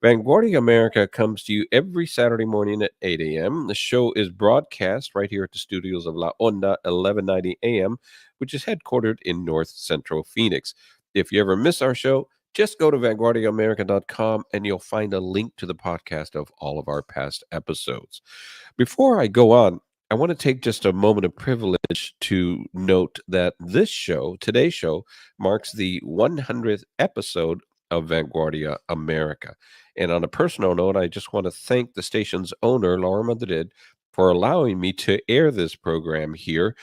Vanguardia America comes to you every Saturday morning at 8 a.m. The show is broadcast right here at the studios of La Onda, 1190 a.m., which is headquartered in North Central Phoenix. If you ever miss our show, just go to vanguardiaamerica.com and you'll find a link to the podcast of all of our past episodes. Before I go on, I want to take just a moment of privilege to note that this show, today's show, marks the 100th episode of Vanguardia America. And on a personal note, I just want to thank the station's owner, Laura Madrid, for allowing me to air this program here.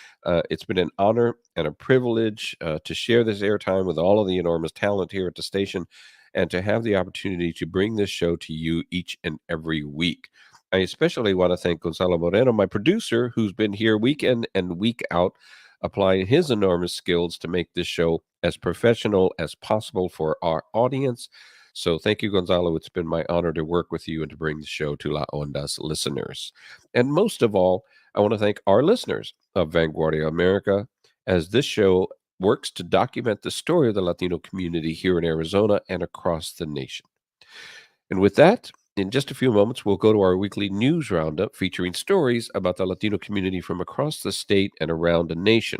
It's been an honor and a privilege to share this airtime with all of the enormous talent here at the station and to have the opportunity to bring this show to you each and every week. I especially want to thank Gonzalo Moreno, my producer, who's been here week in and week out, applying his enormous skills to make this show as professional as possible for our audience. So thank you, Gonzalo. It's been my honor to work with you and to bring the show to La Onda's listeners. And most of all, I want to thank our listeners of Vanguardia America, as this show works to document the story of the Latino community here in Arizona and across the nation. And with that, in just a few moments, we'll go to our weekly news roundup featuring stories about the Latino community from across the state and around the nation.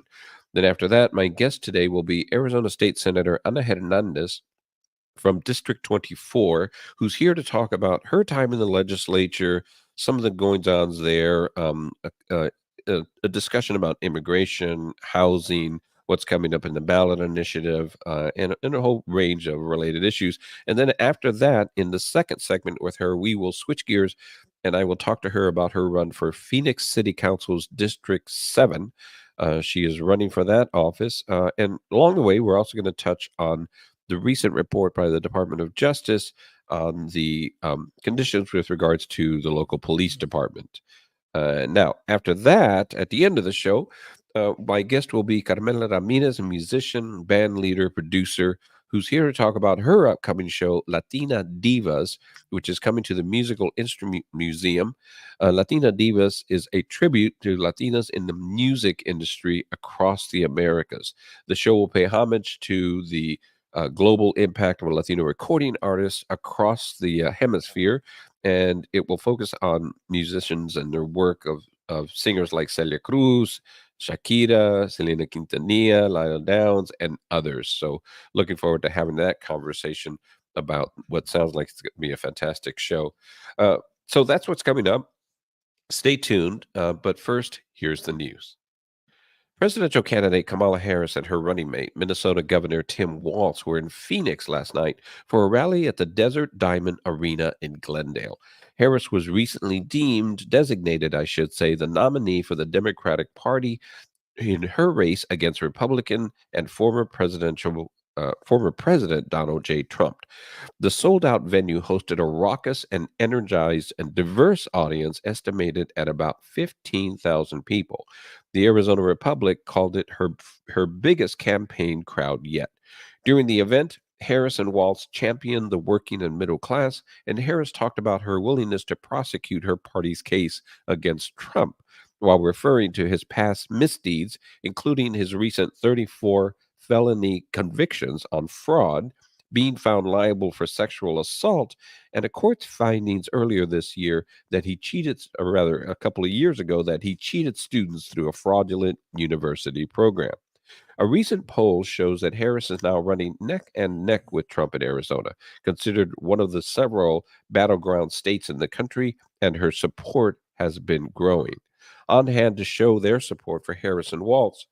Then, after that, my guest today will be Arizona State Senator Ana Hernandez from District 24, who's here to talk about her time in the legislature, some of the goings ons there, a discussion about immigration, housing, what's coming up in the ballot initiative, and a whole range of related issues. And then after that, in the second segment with her, we will switch gears and I will talk to her about her run for Phoenix City Council's District 7. She is running for that office. And along the way, we're also going to touch on the recent report by the Department of Justice on the conditions with regards to the local police department. Now, after that, at the end of the show, my guest will be Carmela Ramirez, a musician, band leader, producer, who's here to talk about her upcoming show, Latina Divas, which is coming to the Musical Instrument Museum. Latina Divas is a tribute to Latinas in the music industry across the Americas. The show will pay homage to the global impact of Latino recording artists across the hemisphere, and it will focus on musicians and their work of singers like Celia Cruz, Shakira, Selena Quintanilla, Lionel Downs, and others. So, looking forward to having that conversation about what sounds like it's going to be a fantastic show. Uh, so, that's what's coming up. Stay tuned. But first, here's the news. Presidential candidate Kamala Harris and her running mate, Minnesota Governor Tim Walz, were in Phoenix last night for a rally at the Desert Diamond Arena in Glendale. Harris was recently designated, I should say, the nominee for the Democratic Party in her race against Republican and former President Donald J. Trump. The sold out venue hosted a raucous and energized and diverse audience estimated at about 15,000 people. The Arizona Republic called it her biggest campaign crowd yet. During the event, Harris and Walz championed the working and middle class, and Harris talked about her willingness to prosecute her party's case against Trump while referring to his past misdeeds, including his recent 34 felony convictions on fraud, being found liable for sexual assault, and a court's findings earlier this year that he cheated, or rather a couple of years ago, that he cheated students through a fraudulent university program. A recent poll shows that Harris is now running neck and neck with Trump in Arizona, considered one of the several battleground states in the country, and her support has been growing. On hand to show their support for Harris and Walz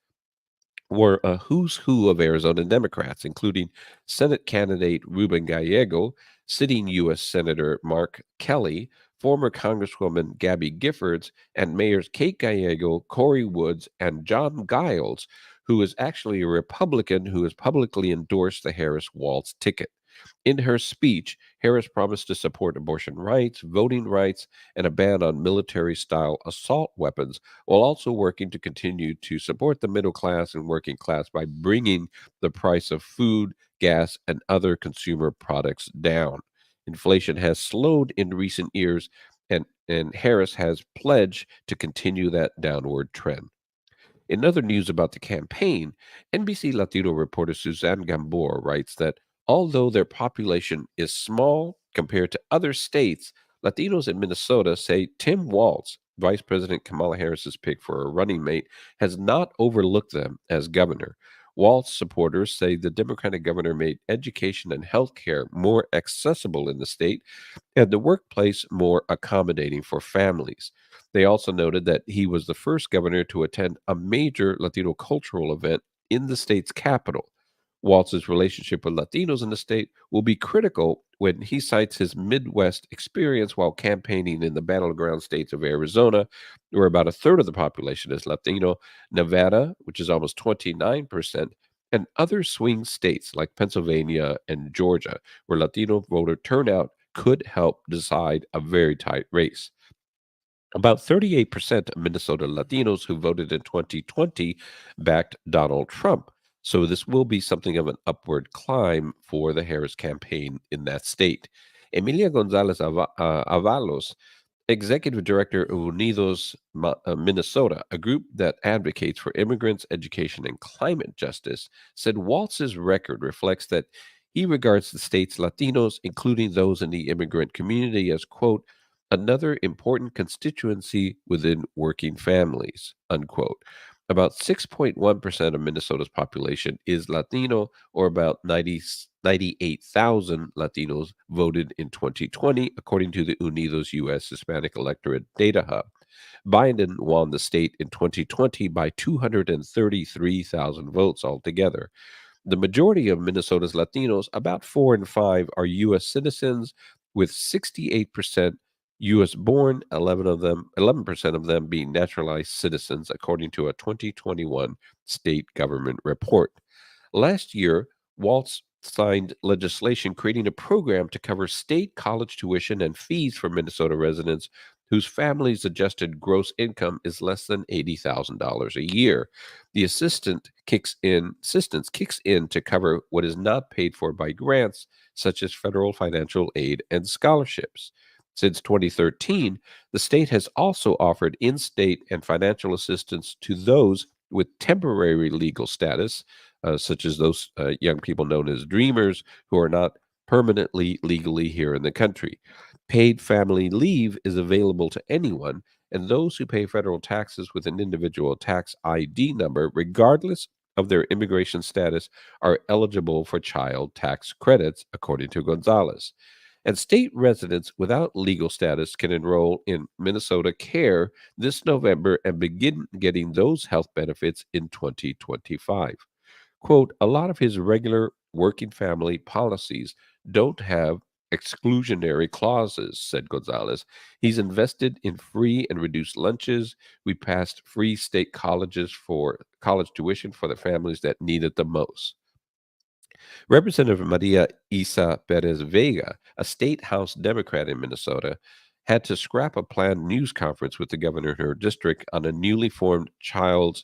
were a who's who of Arizona Democrats, including Senate candidate Ruben Gallego, sitting U.S. Senator Mark Kelly, former Congresswoman Gabby Giffords, and Mayors Kate Gallego, Corey Woods, and John Giles, who is actually a Republican who has publicly endorsed the Harris Walz ticket. In her speech, Harris promised to support abortion rights, voting rights, and a ban on military style assault weapons, while also working to continue to support the middle class and working class by bringing the price of food, gas, and other consumer products down. Inflation has slowed in recent years, and Harris has pledged to continue that downward trend. In other news about the campaign, NBC Latino reporter Suzanne Gambor writes that Although their population is small compared to other states, Latinos in Minnesota say Tim Walz, Vice President Kamala Harris's pick for a running mate, has not overlooked them as governor. Walz supporters say the Democratic governor made education and health care more accessible in the state and the workplace more accommodating for families. They also noted that he was the first governor to attend a major Latino cultural event in the state's capital. Waltz's relationship with Latinos in the state will be critical when he cites his Midwest experience while campaigning in the battleground states of Arizona, where about a third of the population is Latino, Nevada, which is almost 29%, and other swing states like Pennsylvania and Georgia, where Latino voter turnout could help decide a very tight race. About 38% of Minnesota Latinos who voted in 2020 backed Donald Trump. So this will be something of an upward climb for the Harris campaign in that state. Emilia Gonzalez Avalos, executive director of Unidos Minnesota, a group that advocates for immigrants, education, and climate justice, said Waltz's record reflects that he regards the state's Latinos, including those in the immigrant community, as, quote, another important constituency within working families, unquote. About 6.1% of Minnesota's population is Latino, or about 98,000 Latinos voted in 2020, according to the Unidos U.S. Hispanic Electorate Data Hub. Biden won the state in 2020 by 233,000 votes altogether. The majority of Minnesota's Latinos, about 4 in 5, are U.S. citizens, with 68% U.S. born, 11% of them being naturalized citizens, according to a 2021 state government report. Last year, Waltz signed legislation creating a program to cover state college tuition and fees for Minnesota residents whose family's adjusted gross income is less than $80,000 a year. The assistance kicks in to cover what is not paid for by grants such as federal financial aid and scholarships. Since 2013, the state has also offered in-state and financial assistance to those with temporary legal status, such as those young people known as dreamers who are not permanently legally here in the country. Paid family leave is available to anyone, and those who pay federal taxes with an individual tax ID number, regardless of their immigration status, are eligible for child tax credits, according to Gonzalez. And state residents without legal status can enroll in Minnesota Care this November and begin getting those health benefits in 2025. Quote, a lot of his regular working family policies don't have exclusionary clauses, said Gonzalez. He's invested in free and reduced lunches. We passed free state colleges for college tuition for the families that need it the most. Representative Maria Isa Perez Vega, a state House Democrat in Minnesota, had to scrap a planned news conference with the governor in her district on a newly formed child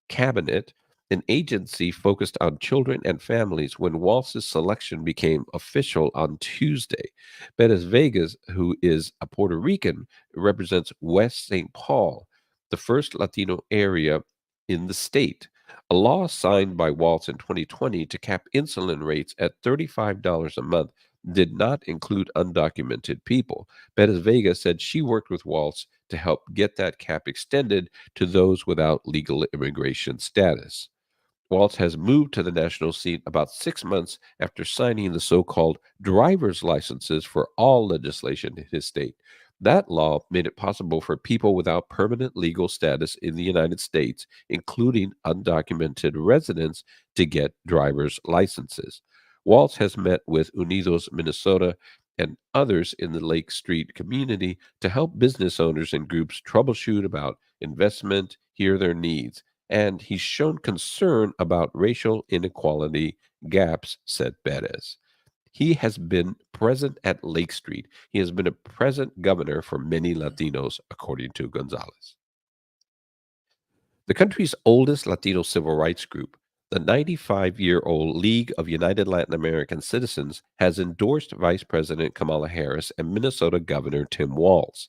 cabinet, an agency focused on children and families, when Walz's selection became official on Tuesday. Perez Vegas, who is a Puerto Rican, represents West St. Paul, the first Latino area in the state. A law signed by Walz in 2020 to cap insulin rates at $35 a month did not include undocumented people. Perez Vega said she worked with Walz to help get that cap extended to those without legal immigration status. Walz has moved to the national scene about 6 months after signing the so called driver's licenses for all legislation in his state. That law made it possible for people without permanent legal status in the United States, including undocumented residents, to get driver's licenses. Walz has met with Unidos Minnesota and others in the Lake Street community to help business owners and groups troubleshoot about investment, hear their needs, and he's shown concern about racial inequality gaps, said Perez. He has been present at Lake Street. He has been a present governor for many Latinos, according to Gonzalez. The country's oldest Latino civil rights group, the 95-year-old League of United Latin American Citizens, has endorsed Vice President Kamala Harris and Minnesota Governor Tim Walz.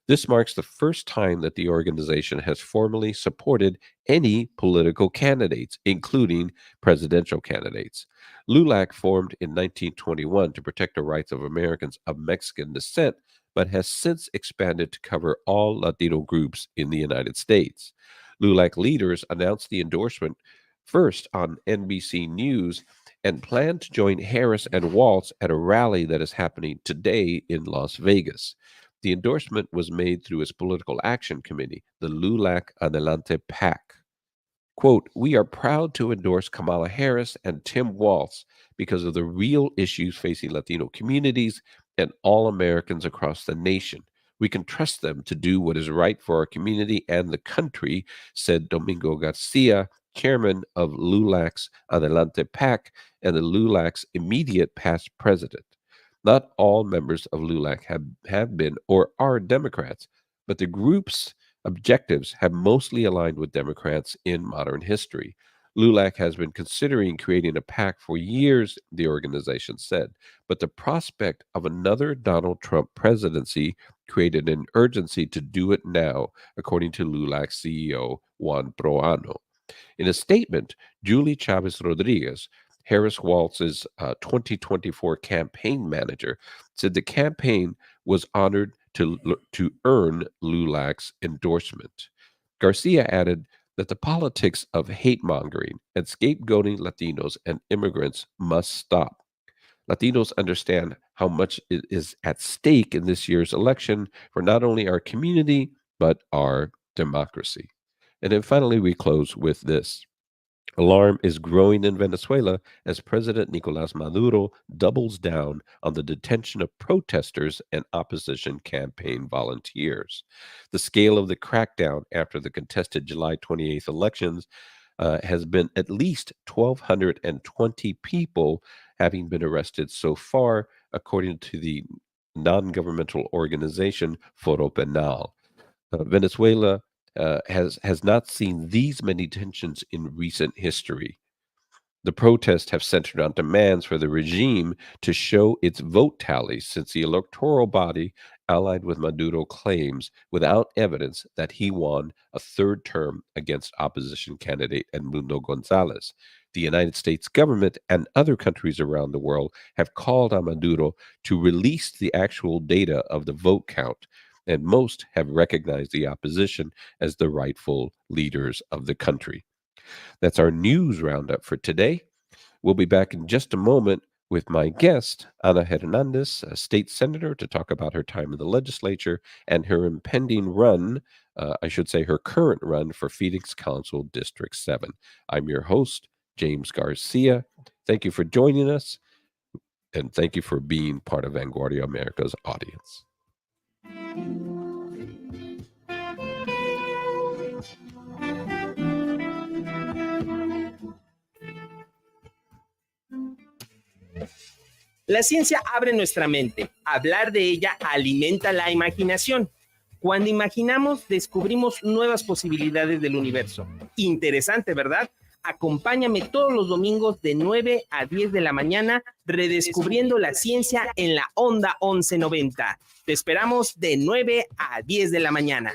This marks the first time that the organization has formally supported any political candidates, including presidential candidates. LULAC formed in 1921 to protect the rights of Americans of Mexican descent, but has since expanded to cover all Latino groups in the United States. LULAC leaders announced the endorsement first on NBC News and plan to join Harris and Waltz at a rally that is happening today in Las Vegas. The endorsement was made through its political action committee, the LULAC Adelante PAC. Quote, "We are proud to endorse Kamala Harris and Tim Walz because of the real issues facing Latino communities and all Americans across the nation. We can trust them to do what is right for our community and the country," said Domingo Garcia, chairman of LULAC's Adelante PAC and the LULAC's immediate past president. Not all members of LULAC have been or are Democrats, but the group's objectives have mostly aligned with Democrats in modern history. LULAC has been considering creating a PAC for years, the organization said, but the prospect of another Donald Trump presidency created an urgency to do it now, according to LULAC CEO Juan Proano. In a statement, Julie Chavez Rodriguez, Harris Waltz's 2024 campaign manager, said the campaign was honored to earn LULAC's endorsement. Garcia added that the politics of hate mongering and scapegoating Latinos and immigrants must stop. Latinos understand how much is at stake in this year's election for not only our community, but our democracy. And then finally, we close with this. Alarm is growing in Venezuela as President Nicolas Maduro doubles down on the detention of protesters and opposition campaign volunteers. The scale of the crackdown after the contested July 28th elections has been at least 1,220 people having been arrested so far, according to the non governmental organization Foro Penal. Venezuela has not seen these many tensions in recent history. The protests have centered on demands for the regime to show its vote tallies since the electoral body allied with Maduro claims without evidence that he won a third term against opposition candidate Edmundo Gonzalez. The United States government and other countries around the world have called on Maduro to release the actual data of the vote count, and most have recognized the opposition as the rightful leaders of the country. That's our news roundup for today. We'll be back in just a moment with my guest, Ana Hernandez, a state senator, to talk about her time in the legislature and her impending run, I should say her current run for Phoenix Council District 7. I'm your host, James Garcia. Thank you for joining us, and thank you for being part of Vanguardia America's audience. La ciencia abre nuestra mente. Hablar de ella alimenta la imaginación. Cuando imaginamos, descubrimos nuevas posibilidades del universo. Interesante, ¿verdad? Acompáñame todos los domingos de 9 a 10 de la mañana redescubriendo la ciencia en la Onda 1190. Te esperamos de 9 a 10 de la mañana.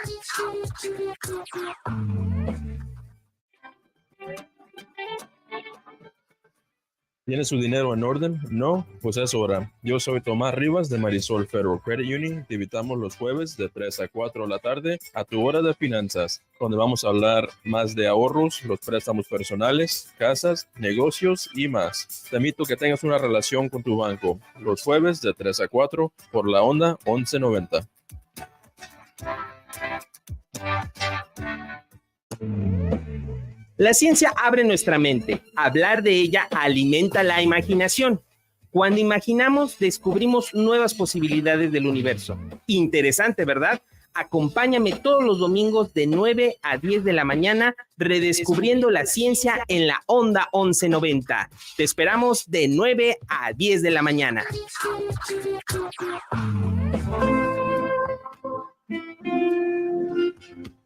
¿Tiene su dinero en orden? No, pues es hora. Yo soy Tomás Rivas de Marisol Federal Credit Union. Te invitamos los jueves de 3 a 4 de la tarde a tu hora de finanzas, donde vamos a hablar más de ahorros, los préstamos personales, casas, negocios y más. Te invito a que tengas una relación con tu banco. Los jueves de 3 a 4 por la Onda 1190. La ciencia abre nuestra mente. Hablar de ella alimenta la imaginación. Cuando imaginamos, descubrimos nuevas posibilidades del universo. Interesante, ¿verdad? Acompáñame todos los domingos de 9 a 10 de la mañana redescubriendo la ciencia en la Onda 1190. Te esperamos de 9 a 10 de la mañana.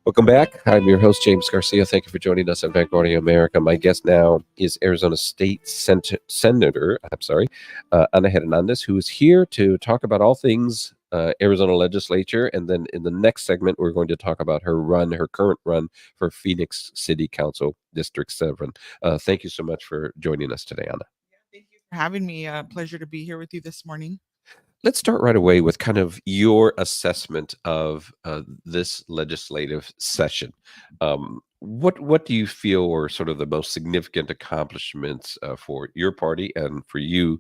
Welcome back. I'm your host, James Garcia. Thank you for joining us on Vanguardia America. My guest now is Arizona State Senator, Ana Hernandez, who is here to talk about all things Arizona legislature. And then in the next segment, we're going to talk about her current run for Phoenix City Council District 7. Thank you so much for joining us today, Anna. Thank you for having me. Pleasure to be here with you this morning. Let's start right away with kind of your assessment of this legislative session. What do you feel were sort of the most significant accomplishments for your party and for you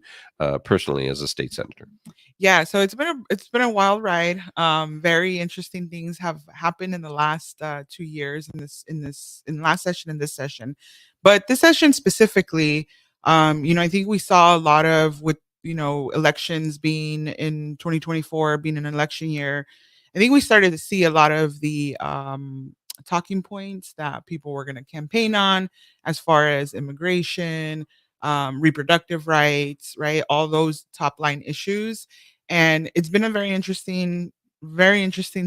personally as a state senator? Yeah, so it's been a wild ride. Very interesting things have happened in the last 2 years in last session and this session, but this session specifically, I think we saw a lot of with elections being in 2024 being an election year. I think we started to see a lot of the talking points that people were going to campaign on, as far as immigration, reproductive rights, right? All those top line issues, and it's been a very interesting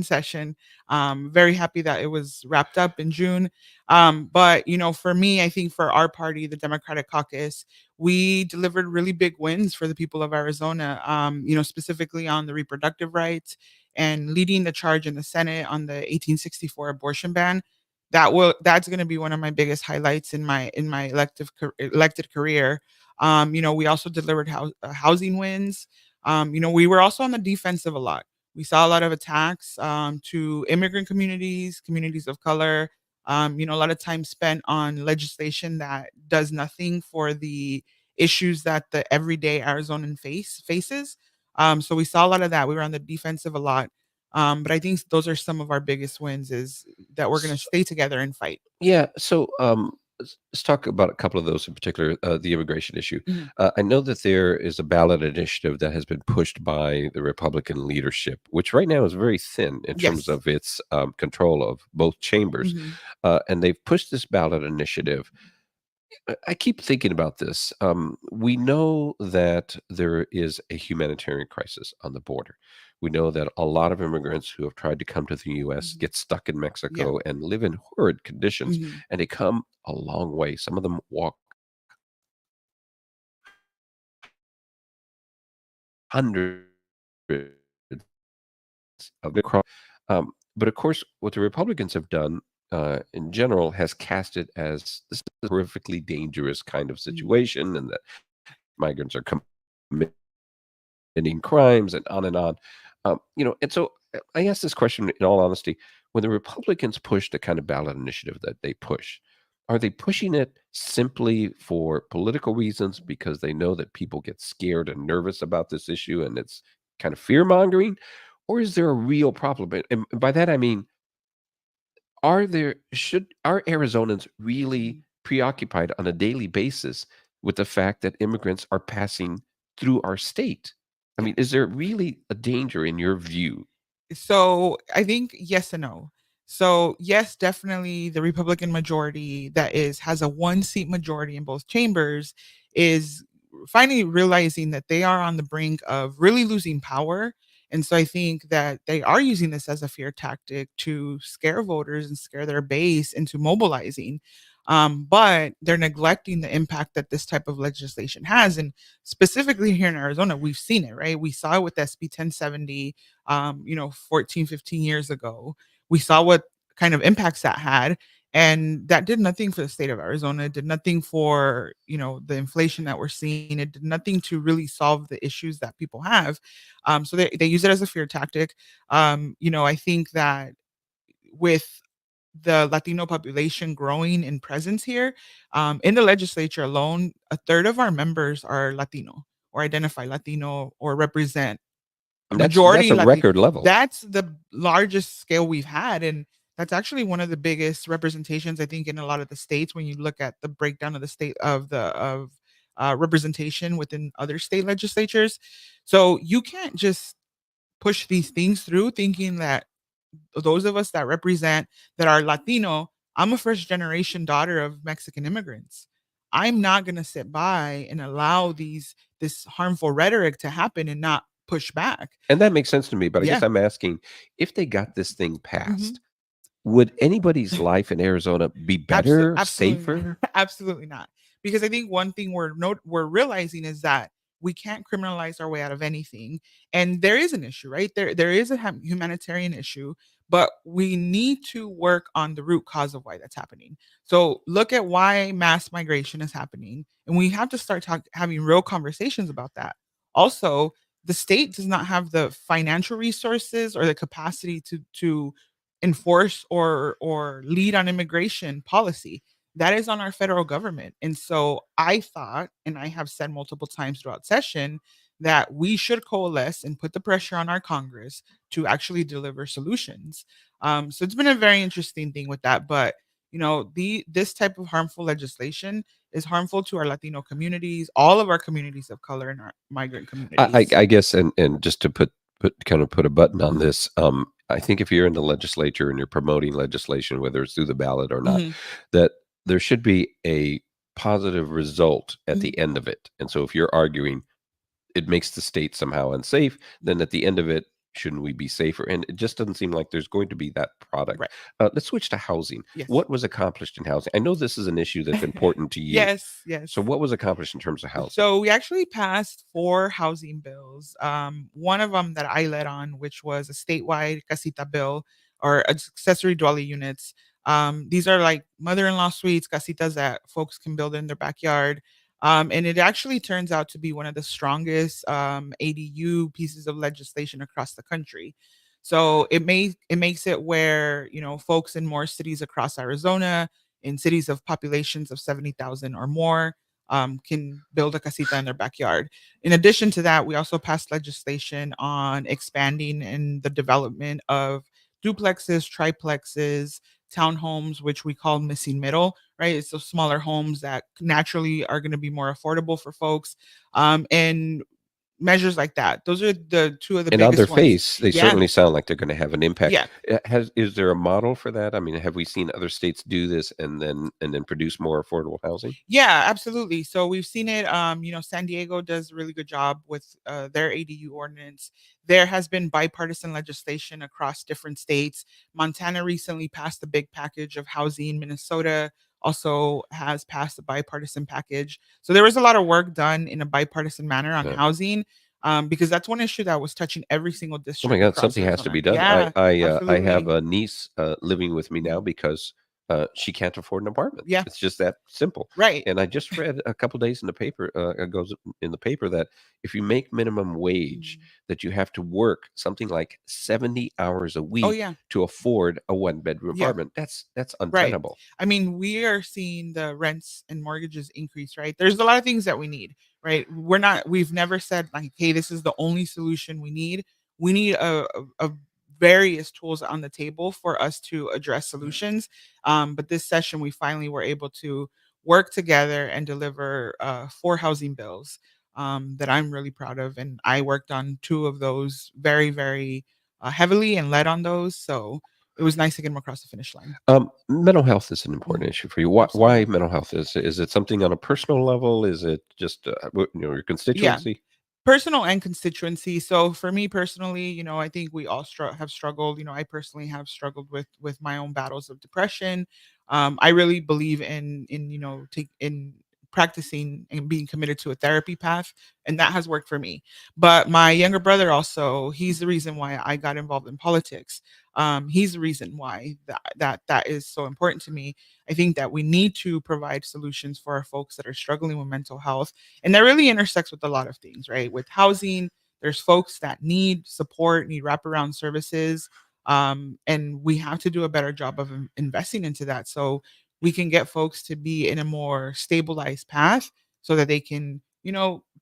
session. Very happy that it was wrapped up in June. But for me, I think for our party, the Democratic Caucus, we delivered really big wins for the people of Arizona. Specifically on the reproductive rights and leading the charge in the Senate on the 1864 abortion ban. That's going to be one of my biggest highlights in my elected career. We also delivered housing wins. We were also on the defensive a lot. We saw a lot of attacks to immigrant communities of color. A lot of time spent on legislation that does nothing for the issues that the everyday Arizonan faces. So we saw a lot of that. We were on the defensive a lot. But I think those are some of our biggest wins is that we're going to stay together and fight. Yeah. So let's talk about a couple of those in particular. The immigration issue. Mhm. I know that there is a ballot initiative that has been pushed by the Republican leadership, which right now is very thin in terms Yes. of its control of both chambers. Mhm. And they've pushed this ballot initiative. I keep thinking about this. We know that there is a humanitarian crisis on the border. We know that a lot of immigrants who have tried to come to the U.S. Mhm. get stuck in Yeah. Mexico and live in horrid conditions, Mhm. and they come a long way. Some of them walk hundreds of the cross. But of course, what the Republicans have done in general has cast it as this is a horrifically dangerous kind of Mhm. situation, and that migrants are committing crimes and on and on. And so I ask this question in all honesty: when the Republicans push the kind of ballot initiative that they push, are they pushing it simply for political reasons because they know that people get scared and nervous about this issue and it's kind of fear mongering? Or is there a real problem? And by that I mean, are Arizonans really Mhm. preoccupied on a daily basis with the fact that immigrants are passing through our state? I Yeah. mean, is there really a danger in your view? So I think yes and no. So yes, definitely the Republican majority that has a one seat majority in both chambers is finally realizing that they are on the brink of really losing power. And so I think that they are using this as a fear tactic to scare voters and scare their base into mobilizing. But they're neglecting the impact that this type of legislation has. And specifically here in Arizona, we've seen it, right? We saw it with SB 1070 14, 15 years ago. We saw what kind of impacts that had. And that did nothing for the state of Arizona. It did nothing for, the inflation that we're seeing. It did nothing to really solve the issues that people have. So they use it as a fear tactic. I think that with the Latino population growing in presence here, in the legislature alone, a third of our members are Latino or identify Latino or represent a And that's majority a Latino. record level. That's the largest scale we've had, and that's actually one of the biggest representations, I think, in a lot of the states when you look at the breakdown of the state representation within other state legislatures. So you can't just push these things through thinking that those of us that represent that are Latino. I'm a first generation daughter of Mexican immigrants. I'm not going to sit by and allow this harmful rhetoric to happen and not push back. And that makes sense to me, but I guess Yeah. I'm asking, if they got this thing Mhm. passed, would anybody's life in Arizona be better, Absolutely not. safer? Absolutely not. Because I think one thing we're realizing is that We can't criminalize our way out of anything. And there is an issue, right? There is a humanitarian issue, but we need to work on the root cause of why that's happening. So look at why mass migration is happening, and we have to start having real conversations about that. Also, the state does not have the financial resources or the capacity to enforce or lead on immigration policy. That is on our federal government. And so I thought, and I have said multiple times throughout session, that we should coalesce and put the pressure on our Congress to actually deliver solutions. So it's been a very interesting thing with that. But this type of harmful legislation is harmful to our Latino communities, all of our communities of color, and our migrant communities. I guess, and just to put a button on this, I think if you're in the legislature and you're promoting legislation, whether it's through the ballot or not, Mhm. that there should be a positive result at Mhm. the end of it. And so if you're arguing it makes the state somehow unsafe, then at the end of it, shouldn't we be safer? And it just doesn't seem like there's going to be that product. Right. Let's switch to housing. Yes. What was accomplished in housing? I know this is an issue that's important to you. Yes, yes. So what was accomplished in terms of housing? So we actually passed 4 housing bills. One of them that I led on, which was a statewide casita bill or accessory dwelling units. These are like mother-in-law suites, casitas that folks can build in their backyard. And it actually turns out to be one of the strongest ADU pieces of legislation across the country. So it makes it where folks in more cities across Arizona, in cities of populations of 70,000 or more, can build a casita in their backyard. In addition to that, we also passed legislation on expanding in the development of duplexes, triplexes, townhomes, which we call missing middle, right? It's those smaller homes that naturally are going to be more affordable for folks. And measures like that. Those are the two of the And on their biggest ones. face, they Yeah. certainly sound like they're going to have an impact. Yeah. Is there a model for that? I mean, have we seen other states do this and then produce more affordable housing? Yeah, absolutely. So we've seen it. San Diego does a really good job with their ADU ordinance. There has been bipartisan legislation across different states. Montana recently passed a big package of housing. Minnesota also has passed a bipartisan package. So there was a lot of work done in a bipartisan manner on Yeah. housing. Because that's one issue that was touching every single Oh district. my God, across something has to Arizona. be done. Yeah, I have absolutely. a niece living with me now because she can't afford an apartment. Yeah. It's just that simple. Right. And I just read a couple days in the paper, it goes in the paper that if you make minimum wage, that you have to work something like 70 hours a Oh week yeah. to afford a one-bedroom Yeah. apartment. That's Right. untenable. I mean, we are seeing the rents and mortgages increase, right? There's a lot of things that we need, right? We've never said like, hey, this is the only solution we need. We need a various tools on the table for us to address solutions. But this session, we finally were able to work together and deliver 4 housing bills that I'm really proud of. And I worked on 2 of those very, very heavily and led on those. So it was nice to get them across the finish line. Mental health is an important issue for you. Why Absolutely. mental health? Is it something on a personal level? Is it just your Yeah. constituency? Personal and constituency. So for me personally, I think we all have struggled. I personally have struggled with my own battles of depression. I really believe in practicing and being committed to a therapy path, and that has worked for me. But my younger brother also, he's the reason why I got involved in politics. He's the reason why that is so important to me. I think that we need to provide solutions for our folks that are struggling with mental health, and that really intersects with a lot of things, right? With housing, there's folks that need support, need wraparound services. And we have to do a better job of investing into that so we can get folks to be in a more stabilized path so that they can,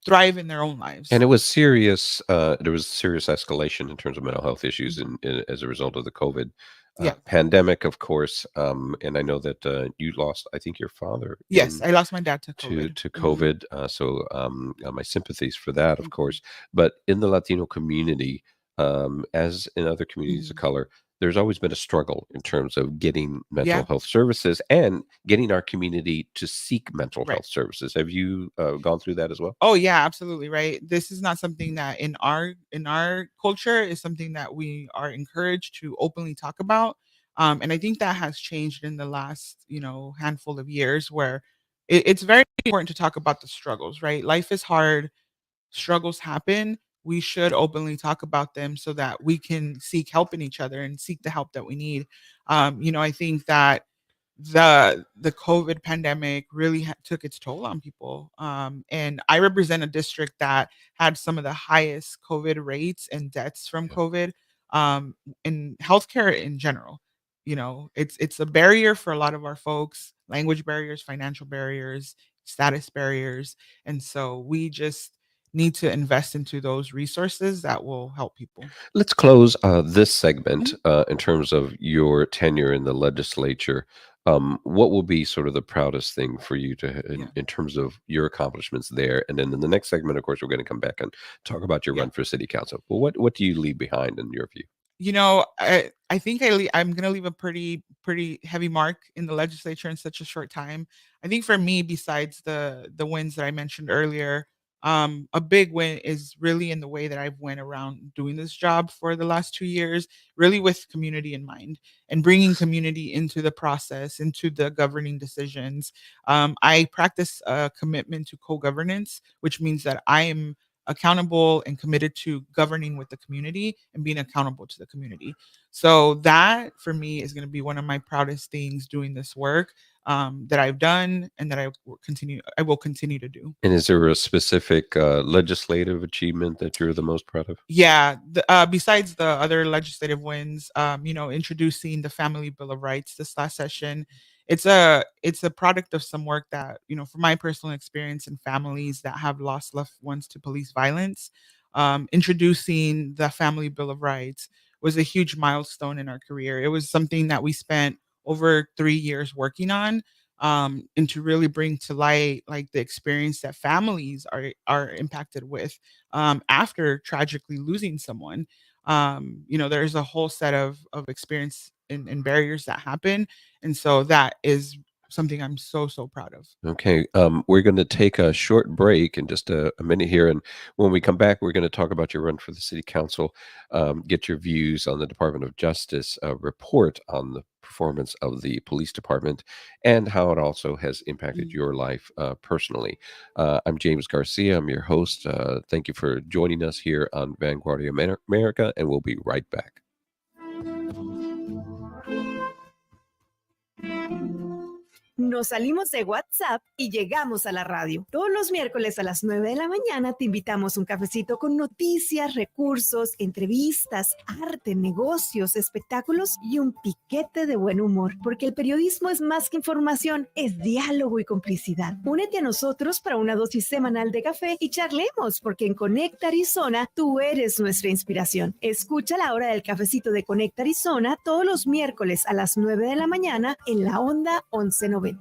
thrive in their own lives. And it was serious. There was serious escalation in terms of mental health issues as a result of the COVID Yeah. pandemic, of course. And I know that you lost, I think, your father Yes, I lost my dad to to COVID. to Mhm. COVID. So my sympathies for that, of Thank you. course. But in the Latino community, as in other communities of Mhm. color, there's always been a struggle in terms of getting mental Yeah. health services and getting our community to seek mental Right. health services. Have you gone through that as well? Oh yeah, absolutely, right? This is not something that in our culture is something that we are encouraged to openly talk about. And I think that has changed in the last, handful of years where it's very important to talk about the struggles, right? Life is hard. struggles happen, we should openly talk about them so that we can seek help in each other and seek the help that we need. I think that the COVID pandemic really took its toll on people. And I represent a district that had some of the highest COVID rates and deaths from Yeah. COVID, in healthcare in general. It's a barrier for a lot of our folks, language barriers, financial barriers, status barriers. And so we just need to invest into those resources that will help people. Let's close this segment Mhm. in terms of your tenure in the legislature. What will be sort of the proudest thing for you Yeah. in terms of your accomplishments there? And then in the next segment, of course, we're going to come back and talk about your Yeah. run for city council. Well, what do you leave behind in your view? I think I'm gonna leave a pretty heavy mark in the legislature in such a short time. I think for me, besides the wins that I mentioned earlier, a big win is really in the way that I've went around doing this job for the last 2 years, really with community in mind and bringing community into the process, into the governing decisions. I practice a commitment to co-governance, which means that I am accountable and committed to governing with the community and being accountable to the community. So that for me is going to be one of my proudest things doing this work, that I've done and that I will continue to do. And is there a specific legislative achievement that you're the most proud of? Yeah, besides the other legislative wins, introducing the Family Bill of Rights this last session, it's a product of some work that, from my personal experience in families that have lost loved ones to police violence, introducing the Family Bill of Rights was a huge milestone in our career. It was something that we spent over 3 years working on, and to really bring to light like the experience that families are impacted with, after tragically losing someone. There's a whole set of experience and barriers that happen. And so that is something I'm so, so proud of. Okay, we're going to take a short break in just a minute here, and when we come back, we're going to talk about your run for the city council, get your views on the Department of Justice report on the performance of the police department, and how it also has impacted Mm. your life personally. I'm James Garcia. I'm your host. Thank you for joining us here on Vanguardia America, and we'll be right back. Nos salimos de WhatsApp y llegamos a la radio. Todos los miércoles a las 9 de la mañana te invitamos un cafecito con noticias, recursos, entrevistas, arte, negocios, espectáculos y un piquete de buen humor. Porque el periodismo es más que información, es diálogo y complicidad. Únete a nosotros para una dosis semanal de café y charlemos, porque en Conecta Arizona tú eres nuestra inspiración. Escucha la hora del cafecito de Conecta Arizona todos los miércoles a las 9 de la mañana en la onda 1190. ¿Qué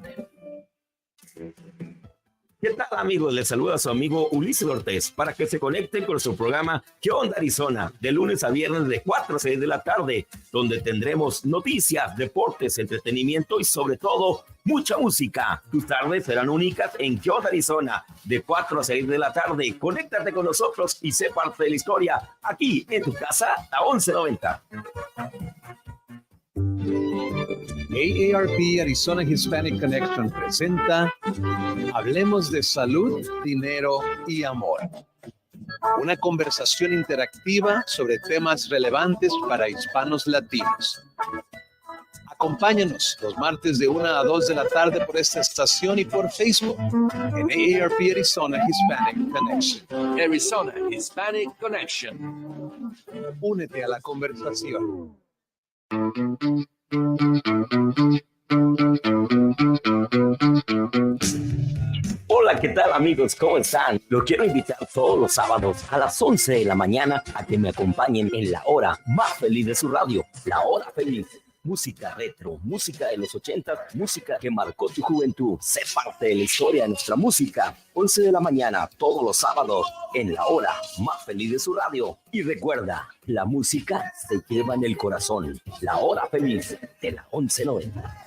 tal, amigos? Les saluda su amigo Ulises Ortiz para que se conecten con su programa ¿Qué onda, Arizona? De lunes a viernes de 4 a 6 de la tarde, donde tendremos noticias, deportes, entretenimiento y sobre todo mucha música. Tus tardes serán únicas en ¿Qué onda, Arizona? De 4 a 6 de la tarde. Conéctate con nosotros y sé parte de la historia aquí en tu casa a 1190. AARP Arizona Hispanic Connection presenta Hablemos de salud, dinero y amor. Una conversación interactiva sobre temas relevantes para hispanos latinos. Acompáñanos los martes de 1 a 2 de la tarde por esta estación y por Facebook en AARP Arizona Hispanic Connection. Arizona Hispanic Connection. Únete a la conversación. Hola, ¿qué tal, amigos? ¿Cómo están? Los quiero invitar todos los sábados a las 11 de la mañana a que me acompañen en la hora más feliz de su radio, La Hora Feliz. Música retro, música de los 80, música que marcó tu juventud. Sé parte de la historia de nuestra música. 11 de la mañana, todos los sábados, en la hora más feliz de su radio. Y recuerda, la música se lleva en el corazón. La Hora Feliz de la 1190.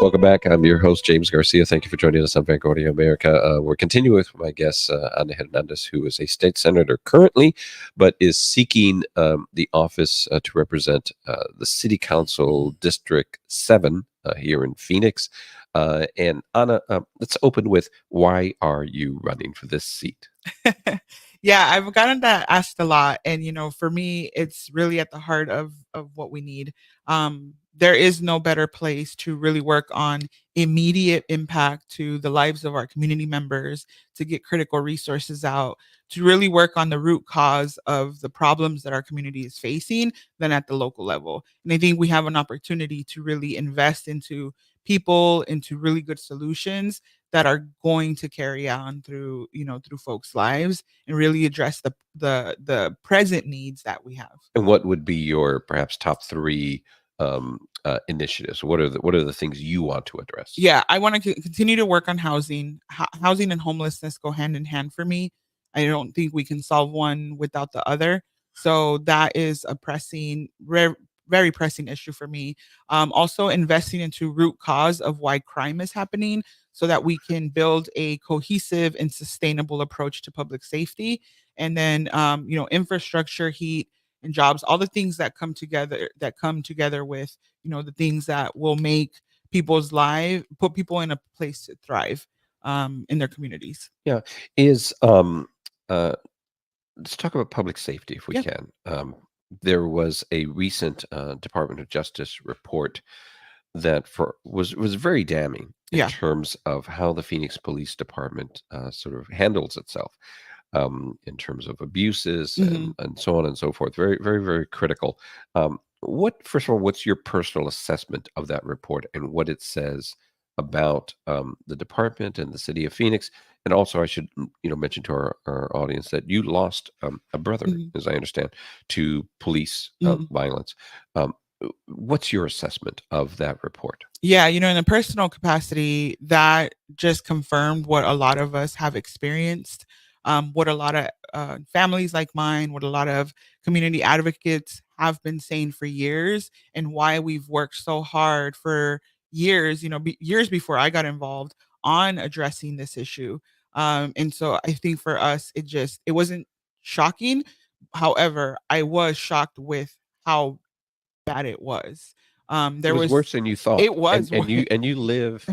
Welcome back. I'm your host, James Garcia. Thank you for joining us on Vanguardia America. We're continuing with my guest, Ana Hernandez, who is a state senator currently, but is seeking the office to represent the City Council District 7 here in Phoenix. And Ana, let's open with, why are you running for this seat? Yeah, I've gotten that asked a lot, and for me, it's really at the heart of what we need. There is no better place to really work on immediate impact to the lives of our community members, to get critical resources out, to really work on the root cause of the problems that our community is facing, than at the local level. And I think we have an opportunity to really invest into people, into really good solutions that are going to carry on through through folks' lives, and really address the present needs that we have. And what would be your perhaps top three initiatives? What are the things you want to address? Yeah, I want to continue to work on housing. Housing and homelessness go hand in hand for me. I don't think we can solve one without the other. So that is a very pressing issue for me. Also, investing into root cause of why crime is happening, so that we can build a cohesive and sustainable approach to public safety. And then, infrastructure, heat, and jobs, all the things that come together with, the things that will make put people in a place to thrive in their communities. Yeah. Is uh, let's talk about public safety if we Yeah. can. There was a recent Department of Justice report that was very damning in Yeah. terms of how the Phoenix Police Department sort of handles itself in terms of abuses Mhm. and so on and so forth. Very, very, very critical. First of all, what's your personal assessment of that report and what it says about the department and the city of Phoenix? And also, I should mention to our audience that you lost a brother, Mhm. as I understand, to police Mhm. violence. Um, what's your assessment of that report? Yeah, in a personal capacity, that just confirmed what a lot of us have experienced, what a lot of families like mine, what a lot of community advocates have been saying for years, and why we've worked so hard for years, years before I got involved, on addressing this issue. And so I think for us, it wasn't shocking. However, I was shocked with how bad it was. It There was was worse than you thought, it was and wor- you live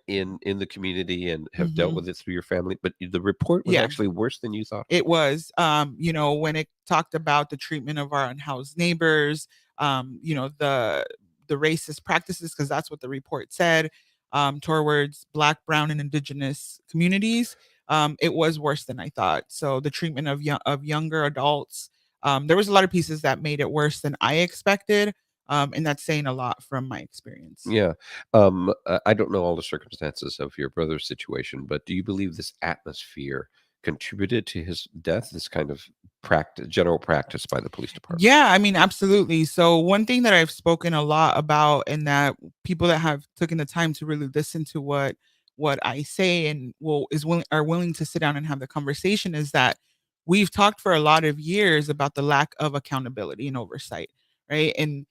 in the community and have dealt Mhm. with it through your family, but the report was Yeah, actually worse than you thought. it was. When it talked about the treatment of our unhoused neighbors, the racist practices, because that's what the report said, towards Black, Brown, and Indigenous communities. It was worse than I thought. So the treatment of younger adults, there was a lot of pieces that made it worse than I expected, and that's saying a lot from my experience. Yeah. I don't know all the circumstances of your brother's situation, but do you believe this atmosphere contributed to his death? This kind of general practice by the police department? Yeah, I mean, absolutely. So one thing that I've spoken a lot about, and that people that have taken the time to really listen to what I say, and are willing to sit down and have the conversation, is that we've talked for a lot of years about the lack of accountability and oversight, right? And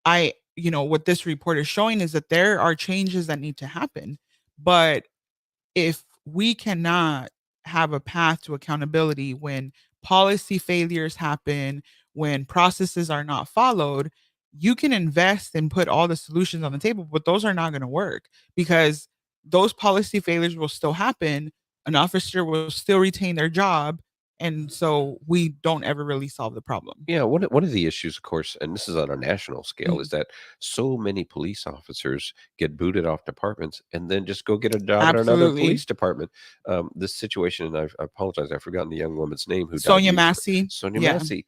what this report is showing is that there are changes that need to happen, but if we cannot have a path to accountability when policy failures happen, when processes are not followed, you can invest and put all the solutions on the table, but those are not going to work, because those policy failures will still happen. An officer will still retain their job. And so we don't ever really solve the problem. Yeah, one of the issues, of course, and this is on a national scale, is Mhm. that so many police officers get booted off departments and then just go get a job at another Absolutely. police department. This situation, and I apologize, I've forgotten the young woman's name who died Sonia recently. Massey. Sonia Yeah. Massey.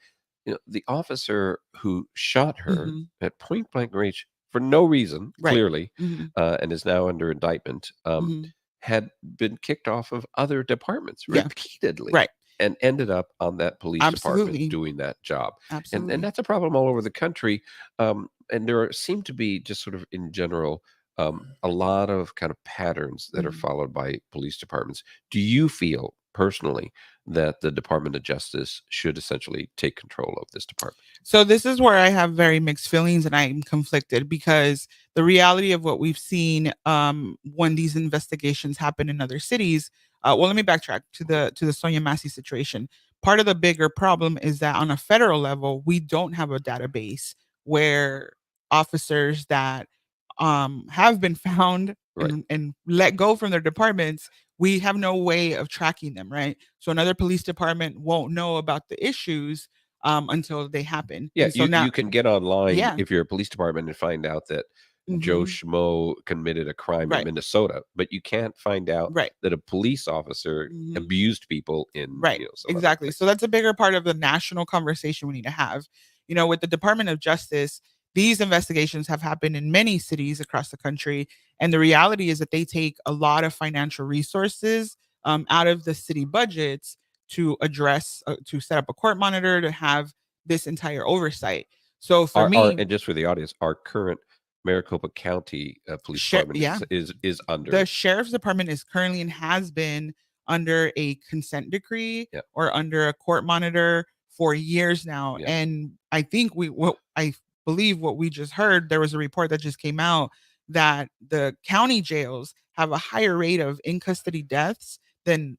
The officer who shot her Mhm. at point blank range for no reason, Right. clearly, Mhm. and is now under indictment, Mhm. had been kicked off of other departments Yeah. repeatedly Right. and ended up on that police department Absolutely. doing that job. And Absolutely. that's a problem all over the country. And seem to be, just sort of in general, a lot of kind of patterns that are Mhm. followed by police departments. Do you feel personally that the Department of Justice should essentially take control of this department? So this is where I have very mixed feelings and I'm conflicted because the reality of what we've seen when these investigations happen in other cities. Well, let me backtrack to the Sonia Massey situation. Part of the bigger problem is that on a federal level, we don't have a database where officers that have been found Right. and let go from their departments, we have no way of tracking them, right? So another police department won't know about the issues until they happen. Yeah, And so now, you can get online yeah, if you're a police department and find out that Joe mhm, Schmo committed a crime in right, Minnesota, but you can't find out right, that a police officer mhm, abused people in, right, some other exactly. place. So that's a bigger part of the national conversation we need to have. With the Department of Justice, these investigations have happened in many cities across the country, and the reality is that they take a lot of financial resources out of the city budgets to address, to set up a court monitor, to have this entire oversight. So for Our me, and just for the audience, our current Maricopa County Police Department yeah, is the under. sheriff's department is currently and has been under a consent decree Yeah, or under a court monitor for years now. yeah. And I think what I believe what we just heard, there was a report that just came out that the county jails have a higher rate of in custody deaths than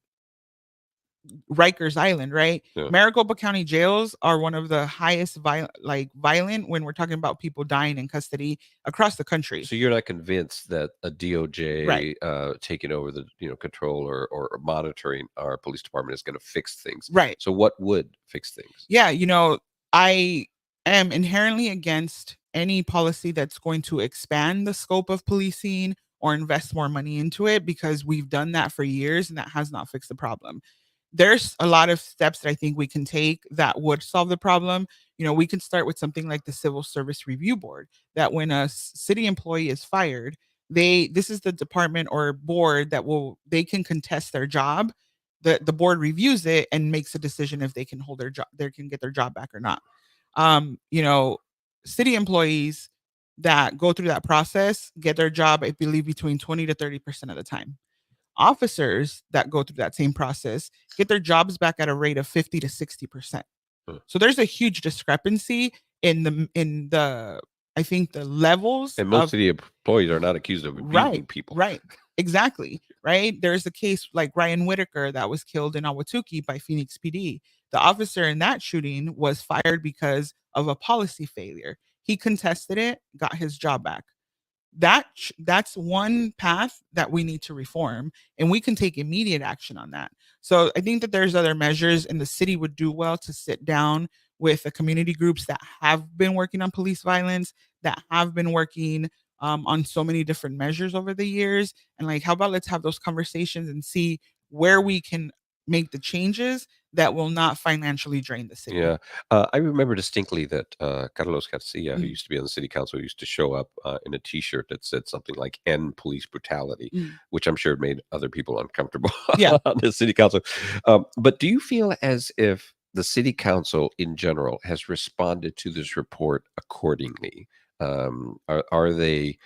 Rikers Island, right? Yeah. Maricopa County jails are one of the highest violent when we're talking about people dying in custody across the country. So you're not convinced that a Right. DOJ taking over the control or monitoring our police department is going to fix things. Right. So what would fix things? Yeah, I am inherently against any policy that's going to expand the scope of policing or invest more money into it because we've done that for years and that has not fixed the problem. There's a lot of steps that I think we can take that would solve the problem. We can start with something like the Civil Service Review Board, that when a city employee is fired, this is the department or board that they can contest their job. The board reviews it and makes a decision if they can hold their job, they can get their job back or not. um you know City employees that go through that process get their job, I believe, between 20 to 30% of the time. Officers that go through that same process get their jobs back at a rate of 50 to 60%. Huh. So there's a huge discrepancy in the I think the levels And most of. of the employees are not accused of abusing Right, people. right. Exactly, right? There's a case like Ryan Whitaker that was killed in Ahwatukee by Phoenix PD. The officer in that shooting was fired because of a policy failure. He contested it, got his job back. That's one path that we need to reform, and we can take immediate action on that. So I think that there's other measures, and the city would do well to sit down with the community groups that have been working on police violence, that have been working on so many different measures over the years, and like, how about let's have those conversations and see where we can make the changes that will not financially drain the city. Yeah. I remember distinctly that Carlos Garcia, who Mm. used to be on the city council, used to show up in a T-shirt that said something like "End Police Brutality," Mm. which I'm sure made other people uncomfortable Yeah. on the city council. But do you feel as if the city council in general has responded to this report accordingly? Are they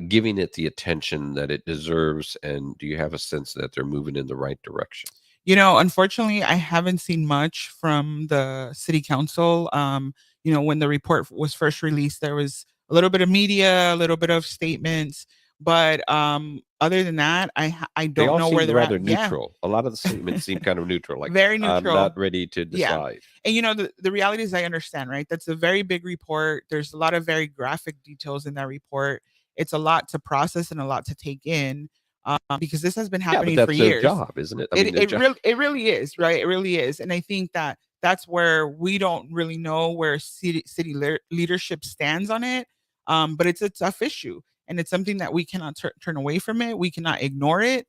giving it the attention that it deserves? And do you have a sense that they're moving in the right direction? Unfortunately, I haven't seen much from the city council. When the report was first released, there was a little bit of media, a little bit of statements, but other than that, I They don't all know where seem they're at. rather Yeah, neutral. A lot of the statements seem kind of neutral, like, very "I'm neutral. not ready to Yeah. decide." And the reality is, I understand, right? That's a very big report. There's a lot of very graphic details in that report. It's a lot to process and a lot to take in, because this has been Yeah, but happening for that's their years. job, isn't it? I mean, It their it job. really is, right? It really is, and I think that that's where we don't really know where city leadership stands on it. But it's a tough issue, and it's something that we cannot turn away from it. We cannot ignore it.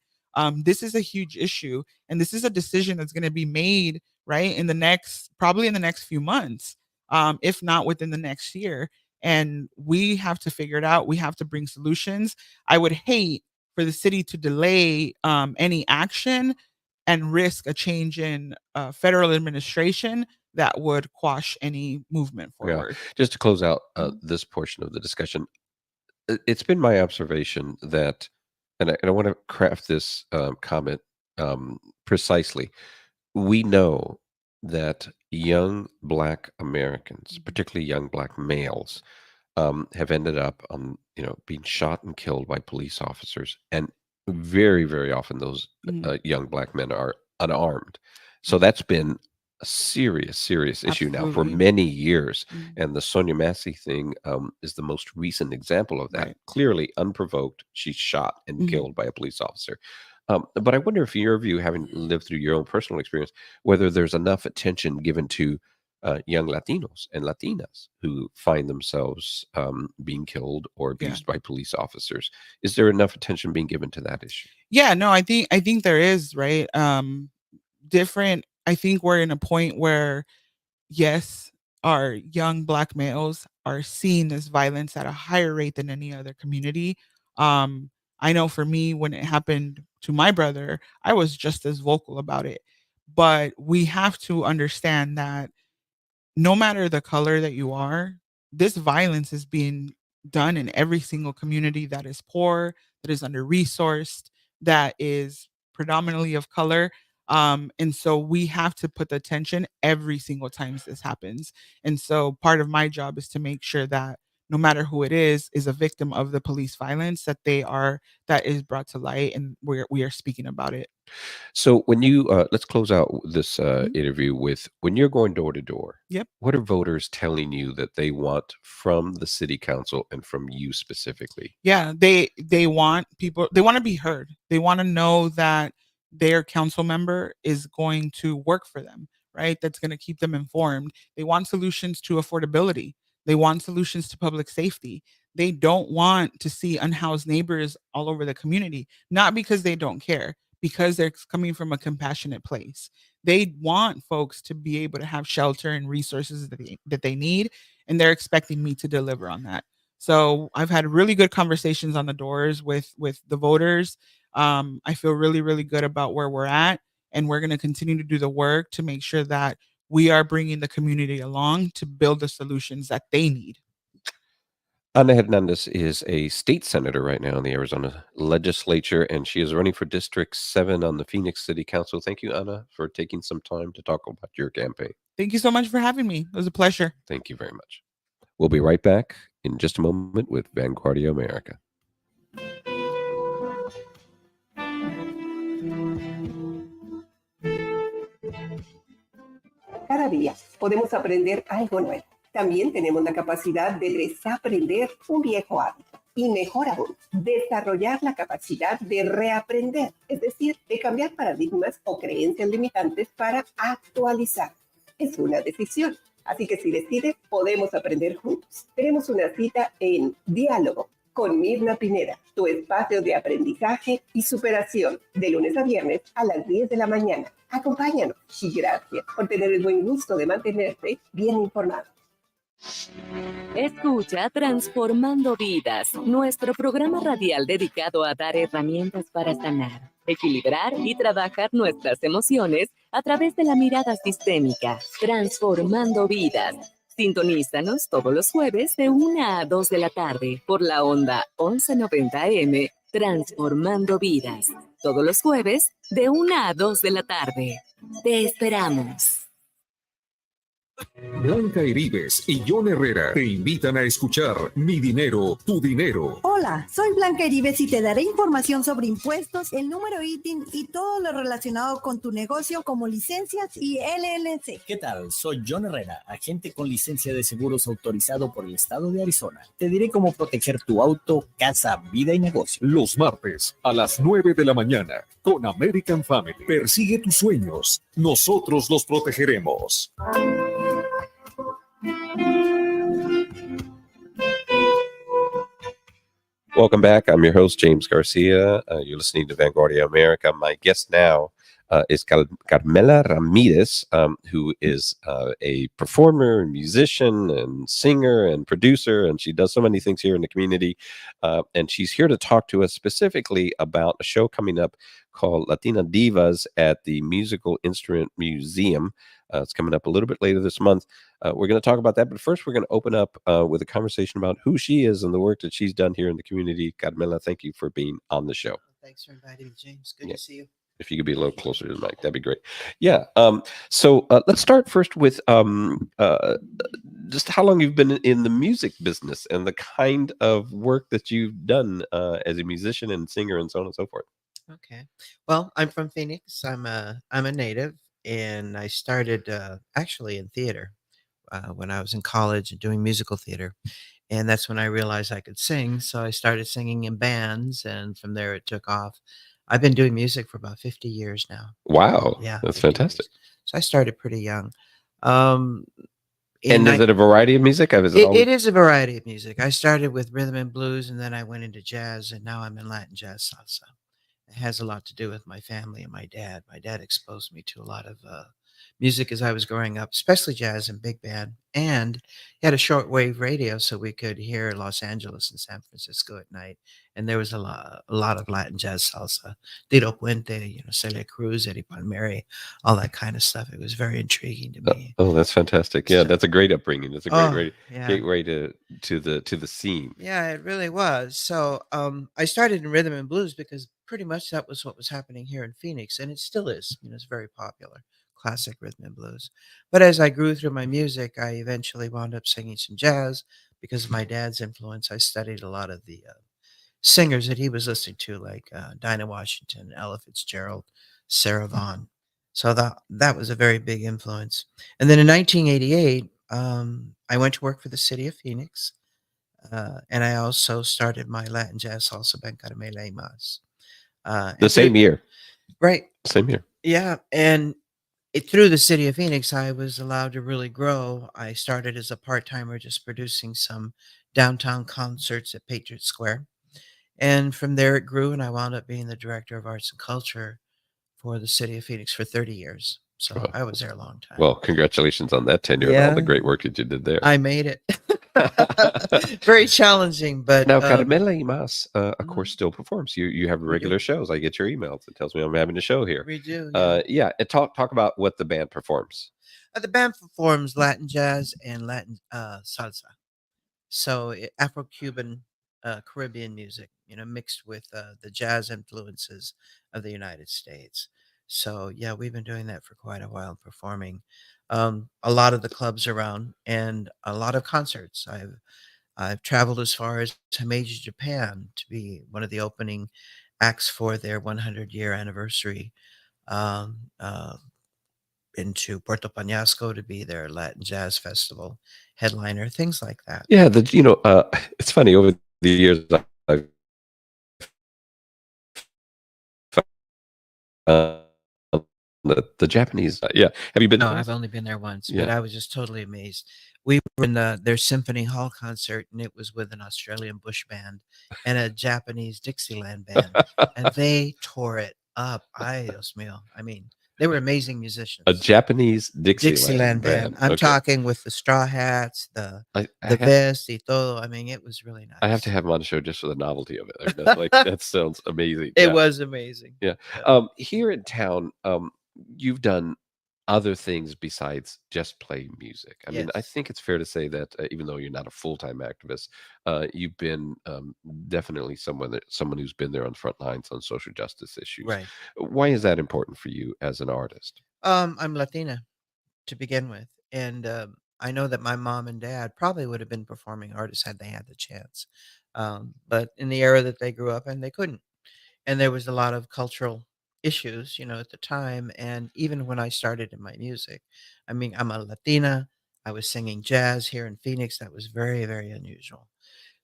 This is a huge issue, and this is a decision that's going to be made right probably in the next few months, if not within the next year. And we have to figure it out. We have to bring solutions. I would hate for the city to delay any action and risk a change in federal administration that would quash any movement Yeah. forward. Just to close out Mhm. this portion of the discussion, it's been my observation that, and I want to craft this comment precisely. We know that young Black Americans, particularly young Black males, have ended up being shot and killed by police officers, and very, very often those Mhm. young Black men are unarmed. So that's been a serious, serious issue now for Absolutely. many years. Mhm. And the Sonia Massey thing is the most recent example of that. Right. Clearly unprovoked, she's shot and Mhm. killed by a police officer. But I wonder if, in your view, having lived through your own personal experience, whether there's enough attention given to young Latinos and Latinas who find themselves being killed or Yeah. abused by police officers. Is there enough attention being given to that issue? Yeah, no, I think there is, right? Different I think we're in a point where yes, our young Black males are seeing this violence at a higher rate than any other community. I know for me, when it happened to my brother, I was just as vocal about it. But we have to understand that no matter the color that you are, this violence is being done in every single community that is poor, that is under resourced, that is predominantly of color. And so we have to put the attention every single time this happens. And so part of my job is to make sure that no matter who it is a victim of the police violence, that is brought to light and we are speaking about it. So when you let's close out this Mhm. interview with, when you're going door to door, Yep. what are voters telling you that they want from the city council and from you specifically? Yeah, they want people, they wanna be heard. They wanna know that their council member is going to work for them, right? That's gonna keep them informed. They want solutions to affordability. They want solutions to public safety. They don't want to see unhoused neighbors all over the community, not because they don't care, because they're coming from a compassionate place. They want folks to be able to have shelter and resources that they need, and they're expecting me to deliver on that. So I've had really good conversations on the doors with the voters. I feel really, really good about where we're at, and we're going to continue to do the work to make sure that we are bringing the community along to build the solutions that they need. Ana Hernandez is a state senator right now in the Arizona legislature, and she is running for District 7 on the Phoenix City Council. Thank you, Ana, for taking some time to talk about your campaign. Thank you so much for having me. It was a pleasure. Thank you very much. We'll be right back in just a moment with Vanguardia America. Cada día podemos aprender algo nuevo. También tenemos la capacidad de desaprender un viejo hábito. Y mejor aún, desarrollar la capacidad de reaprender, es decir, de cambiar paradigmas o creencias limitantes para actualizar. Es una decisión. Así que si decides, podemos aprender juntos. Tenemos una cita en Diálogo con Mirna Pineda, tu espacio de aprendizaje y superación, de lunes a viernes a las 10 de la mañana. Acompáñanos y gracias por tener el buen gusto de mantenerte bien informado. Escucha Transformando Vidas, nuestro programa radial dedicado a dar herramientas para sanar, equilibrar y trabajar nuestras emociones a través de la mirada sistémica. Transformando Vidas. Sintonízanos todos los jueves de 1 a 2 de la tarde por la onda 1190M. Transformando Vidas. Todos los jueves de 1 a 2 de la tarde. Te esperamos. Blanca Irives y John Herrera te invitan a escuchar Mi Dinero, Tu Dinero. Hola, soy Blanca Irives y te daré información sobre impuestos, el número ITIN y todo lo relacionado con tu negocio como licencias y LLC. ¿Qué tal? Soy John Herrera, agente con licencia de seguros autorizado por el estado de Arizona. Te diré cómo proteger tu auto, casa, vida y negocio. Los martes a las 9 de la mañana con American Family. Persigue tus sueños. Nosotros los protegeremos. Welcome back. I'm your host, James Garcia. You're listening to Vanguardia America. My guest now is Carmela Ramirez, who is a performer and musician and singer and producer, and she does so many things here in the community. And she's here to talk to us specifically about a show coming up called Latina Divas at the Musical Instrument Museum. It's coming up a little bit later this month. We're going to talk about that, but first we're going to open up with a conversation about who she is and the work that she's done here in the community. Carmela, thank you for being on the show. Thanks for inviting me, James. Good to see you. If you could be a little closer to the mic, that'd be great. Yeah. So let's start first with just how long you've been in the music business and the kind of work that you've done as a musician and singer and so on and so forth. Okay. Well, I'm from Phoenix. I'm a native, and I started actually in theater when I was in college and doing musical theater, and that's when I realized I could sing. So I started singing in bands, and from there it took off. I've been doing music for about 50 years now. Wow, Yeah, that's 50 fantastic. years. So I started pretty young. Um, in And is ni- it a variety of music? Is it it, all? it is a variety of music. I started with rhythm and blues, and then I went into jazz, and now I'm in Latin jazz salsa. It has a lot to do with my family and my dad. My dad exposed me to a lot of music as I was growing up, especially jazz and big band. And he had a shortwave radio, so we could hear Los Angeles and San Francisco at night. And there was a lot of Latin jazz salsa, Tito Puente, Celia Cruz, Eddie Palmieri, all that kind of stuff. It was very intriguing to me. Oh, that's fantastic. Yeah, So- that's a great upbringing. That's a great Oh, yeah. gateway to the scene. Yeah, it really was. So I started in rhythm and blues because pretty much that was what was happening here in Phoenix, and it still is. It's very popular, classic rhythm and blues. But as I grew through my music, I eventually wound up singing some jazz because of my dad's influence. I studied a lot of the singers that he was listening to, like Dinah Washington, Ella Fitzgerald, Sarah Vaughan. So that was a very big influence. And then in 1988, I went to work for the city of Phoenix. And I also started my Latin jazz salsa band, Carmela y Mas. The same year. Right. Same year. Yeah. And through the city of Phoenix, I was allowed to really grow. I started as a part timer, just producing some downtown concerts at Patriot Square. And from there, it grew, and I wound up being the director of arts and culture for the city of Phoenix for 30 years. So Wow. I was there a long time. Well, congratulations on that tenure and all the Yeah. great work that you did there. I made it. Very challenging, but Now, Carmela y Mas, of mhm. course, still performs. You have We regular do. shows. I get your emails. It tells me I'm having a show here. We do. Yeah. Yeah. And talk about what the band performs. The band performs Latin jazz and Latin salsa. So Afro-Cuban, Caribbean music, mixed with the jazz influences of the United States. So yeah, we've been doing that for quite a while, performing a lot of the clubs around and a lot of concerts. I've traveled as far as Himeji, Japan, to be one of the opening acts for their 100-year anniversary. Um, uh, into Puerto Peñasco to be their Latin Jazz Festival headliner, things like that. Yeah. It's funny over the years. I've uh, the Japanese. Yeah. Have you been? No, to I've those? only been there once, but Yeah. I was just totally amazed. We were in their Symphony Hall concert, and it was with an Australian bush band and a Japanese Dixieland band, and they tore it up. Ay, Dios mío. I mean, they were amazing musicians. A Japanese Dixieland band. I'm Okay. talking with the straw hats, the I vest y todo. I mean, it was really nice. I have to have him on the show just for the novelty of it. I mean, that sounds amazing. It Yeah. was amazing. Yeah. Here in town, you've done other things besides just play music. I mean, I Yes. think it's fair to say that even though you're not a full-time activist, you've been definitely someone who's been there on the front lines on social justice issues. Right. Why is that important for you as an artist? I'm Latina to begin with, and I know that my mom and dad probably would have been performing artists had they had the chance. But in the era that they grew up in, they couldn't. And there was a lot of cultural issues, at the time. And even when I started in my music, I mean, I'm a Latina. I was singing jazz here in Phoenix. That was very, very unusual.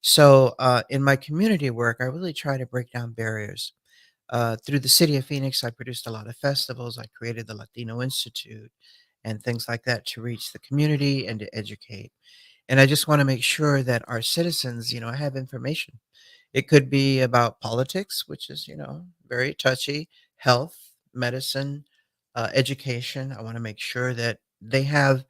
So in my community work, I really try to break down barriers. Through the city of Phoenix, I produced a lot of festivals. I created the Latino Institute and things like that to reach the community and to educate. And I just want to make sure that our citizens, have information. It could be about politics, which is, very touchy, health, medicine, education. I want to make sure that they have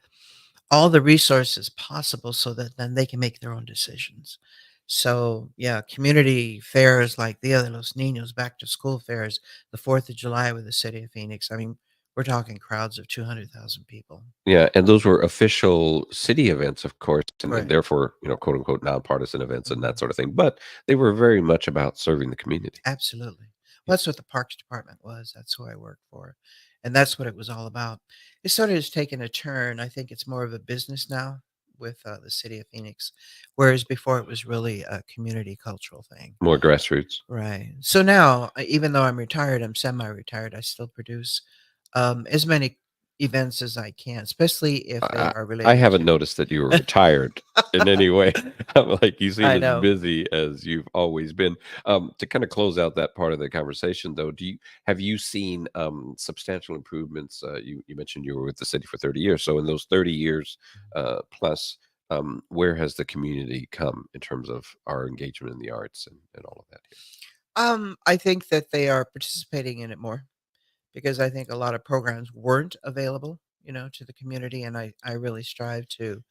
all the resources possible so that then they can make their own decisions. So, yeah, community fairs like Dia de los Niños, back to school fairs, the 4th of July with the city of Phoenix. I mean, we're talking crowds of 200,000 people. Yeah, and those were official city events, of course, and Right. therefore, quote unquote, nonpartisan events and Mhm. that sort of thing. But they were very much about serving the community. Absolutely. Well, that's what the Parks Department was. That's who I worked for. And that's what it was all about. It sort of has taken a turn. I think it's more of a business now with the city of Phoenix, whereas before it was really a community cultural thing. More grassroots. Right. So now, even though I'm retired, I'm semi-retired, I still produce as many events as I can, especially if they are I related haven't to. noticed that you were retired in any way. I'm like, you seem I as know. busy as you've always been. To kind of close out that part of the conversation, though, have you seen substantial improvements? You mentioned you were with the city for 30 years. So in those 30 years plus, where has the community come in terms of our engagement in the arts and all of that here? I think that they are participating in it more because I think a lot of programs weren't available, to the community, and I really strive to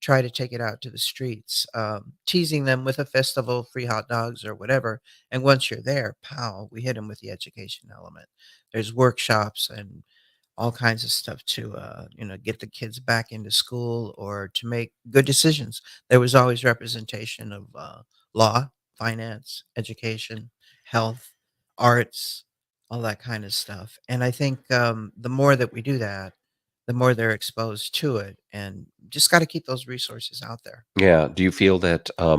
try to take it out to the streets, teasing them with a festival, free hot dogs or whatever. And once you're there, pow, we hit them with the education element. There's workshops and all kinds of stuff to get the kids back into school or to make good decisions. There was always representation of law, finance, education, health, arts, all that kind of stuff. And I think the more that we do that, the more they're exposed to it, and just got to keep those resources out there. Yeah. Do you feel that, I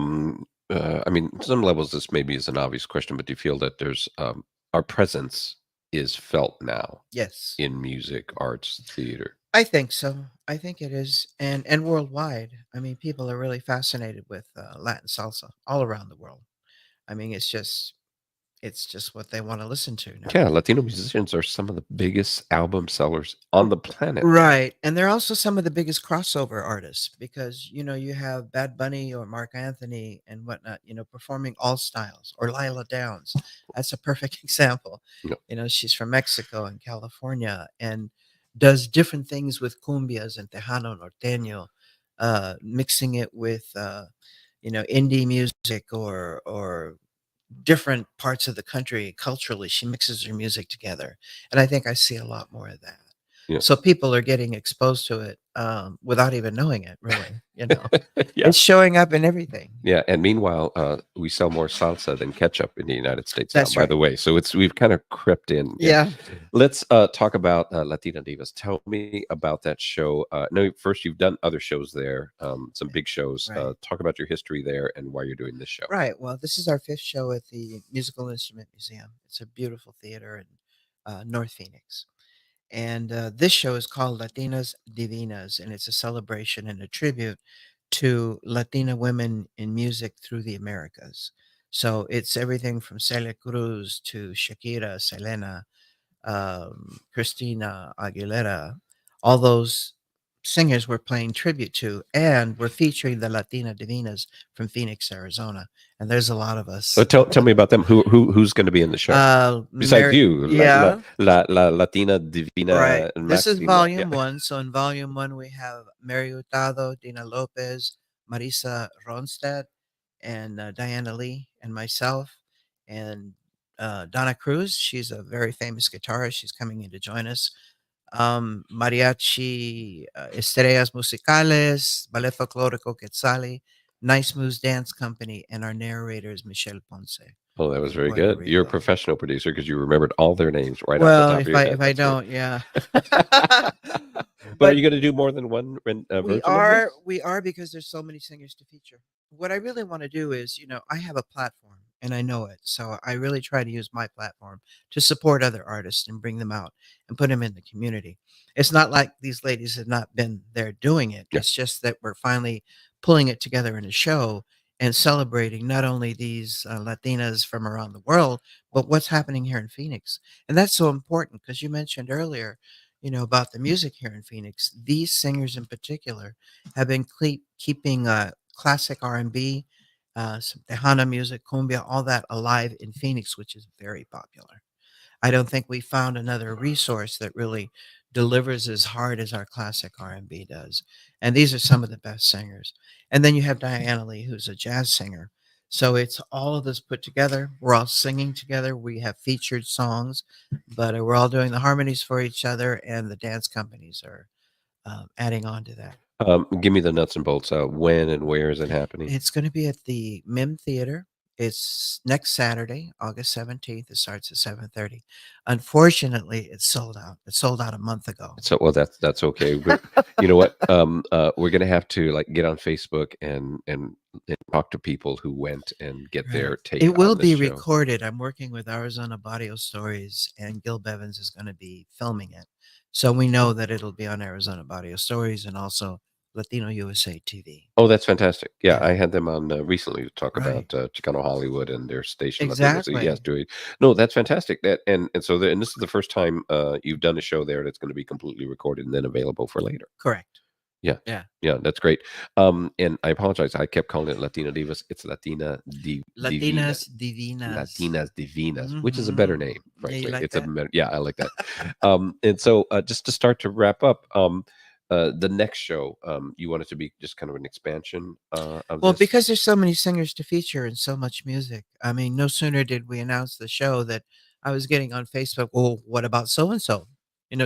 mean, some levels, this maybe is an obvious question, but do you feel that there's our presence is felt now Yes, in music, arts, theater? I think so. I think it is, and worldwide. I mean, people are really fascinated with Latin salsa all around the world. I mean, it's just what they want to listen to now. Yeah, Latino musicians are some of the biggest album sellers on the planet. Right. And they're also some of the biggest crossover artists because, you have Bad Bunny or Mark Anthony and whatnot, performing all styles, or Lila Downs. That's a perfect example. Yeah. She's from Mexico and California and does different things with cumbias and tejano, norteño, mixing it with, indie music or different parts of the country culturally. She mixes her music together. And I think I see a lot more of that. Yeah. So people are getting exposed to it without even knowing it, really. Yeah. It's showing up in everything. Yeah, and meanwhile, we sell more salsa than ketchup in the United States now, That's by right. the way. So we've kind of crept in. Yeah. Let's talk about Latina Divas. Tell me about that show. No, first you've done other shows there, some big shows. Right. Talk about your history there and why you're doing this show. Right. Well, this is our 5th show at the Musical Instrument Museum. It's a beautiful theater in North Phoenix. And this show is called Latinas Divinas, and it's a celebration and a tribute to Latina women in music through the Americas. So it's everything from Celia Cruz to Shakira, Selena, Christina Aguilera, all those singers we're playing tribute to, and we're featuring the Latina Divinas from Phoenix, Arizona. And there's a lot of us. So tell me about them. Who's going to be in the show besides you? Yeah. La Latina Divina. Right. This is Maxima. volume Yeah. 1. So in volume 1, we have Mary Hurtado, Dina Lopez, Marisa Ronstadt, and Diana Lee, and myself, and Donna Cruz. She's a very famous guitarist. She's coming in to join us. Mariachi, Estrellas Musicales, Ballet Folklorico Quetzali, Nice Moves Dance Company, and our narrator is Michelle Ponce. Oh, that was from very Puerto good. You're a Rico. professional producer because you remembered all their names right Well, off the top of your head. if I That's great. don't, yeah. But are you going to do more than one version of this? We are because there's so many singers to feature. What I really want to do is, I have a platform and I know it. So I really try to use my platform to support other artists and bring them out and put them in the community. It's not like these ladies have not been there doing it. Yeah. It's just that we're finally pulling it together in a show and celebrating not only these Latinas from around the world, but what's happening here in Phoenix. And that's so important because you mentioned earlier, about the music here in Phoenix. These singers in particular have been keeping classic R&B, some Tejana music, cumbia, all that alive in Phoenix, which is very popular. I don't think we found another resource that really delivers as hard as our classic R&B does. And these are some of the best singers. And then you have Diana Lee, who's a jazz singer. So it's all of us put together. We're all singing together. We have featured songs, but we're all doing the harmonies for each other, and the dance companies are adding on to that. Give me the nuts and bolts. When and where is it happening? It's going to be at the MIM Theater. It's next Saturday, August 17th. It starts at 7:30. Unfortunately, it's sold out. It sold out a month ago. So, well, that's okay. But you know what? We're gonna have to like get on Facebook and talk to people who went and get their take It will on this be show. recorded. I'm working with Arizona Barrio Stories, and Gil Bevins is going to be filming it. So we know that it'll be on Arizona Barrio Stories and also Latino USA TV. Oh, that's fantastic. Yeah, I had them on recently to talk Right. about Chicano Hollywood and their station. Exactly. So, yes, doing. No, that's fantastic. That and so and this is the first time you've done a show there that's going to be completely recorded and then available for later. Correct. Yeah. Yeah. Yeah, that's great. And I apologize. I kept calling it Latina Divas. It's Latina Latinas Divinas. Latinas Divinas, which is a better name, Yeah, frankly. you like It's that? I like that. And so just to start to wrap up, the next show, you want it to be just kind of an expansion of Well, this? because there's so many singers to feature and so much music. I mean, no sooner did we announce the show that I was getting on Facebook, well, what about so and so?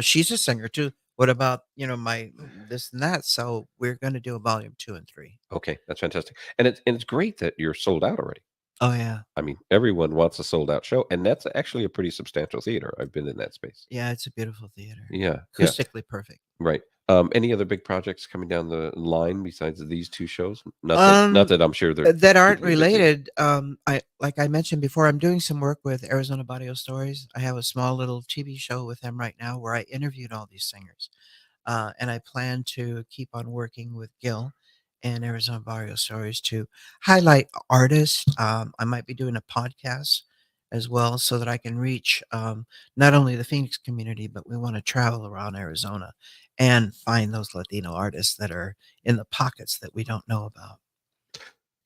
She's a singer too. What about, my this and that? So we're going to do a volume 2 and 3. Okay, that's fantastic. And it's great that you're sold out already. Oh, yeah. I mean, everyone wants a sold out show, and that's actually a pretty substantial theater. I've been in that space. Yeah, it's a beautiful theater. Yeah. Acoustically perfect. Right. Any other big projects coming down the line besides these two shows? Not that I'm sure that aren't hugely busy. related. Like I mentioned before, I'm doing some work with Arizona Barrio Stories. I have a small little TV show with them right now where I interviewed all these singers. And I plan to keep on working with Gil and Arizona Barrio Stories to highlight artists. I might be doing a podcast as well so that I can reach not only the Phoenix community, but we want to travel around Arizona and find those Latino artists that are in the pockets that we don't know about.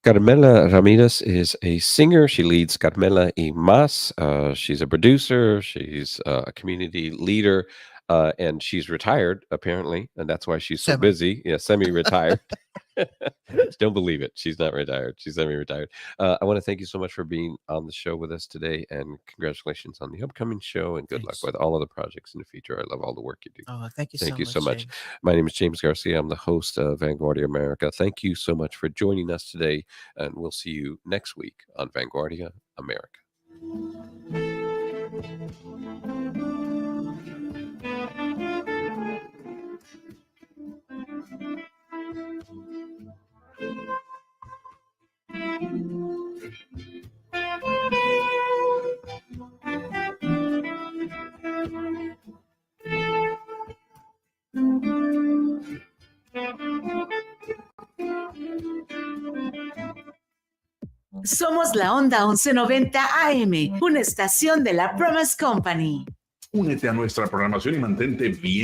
Carmela Ramirez is a singer. She leads Carmela y Mas. She's a producer. She's a community leader. And she's retired, apparently. And that's why she's so busy. Yeah, semi-retired. Don't believe it. She's not retired. She's semi-retired. I want to thank you so much for being on the show with us today. And congratulations on the upcoming show. And good luck with all of the projects in the future. I love all the work you do. Oh, thank you Thank you so much. James. My name is James Garcia. I'm the host of Vanguardia America. Thank you so much for joining us today. And we'll see you next week on Vanguardia America. Somos la Onda 1190 AM, una estación de la Promise Company. Únete a nuestra programación y mantente bien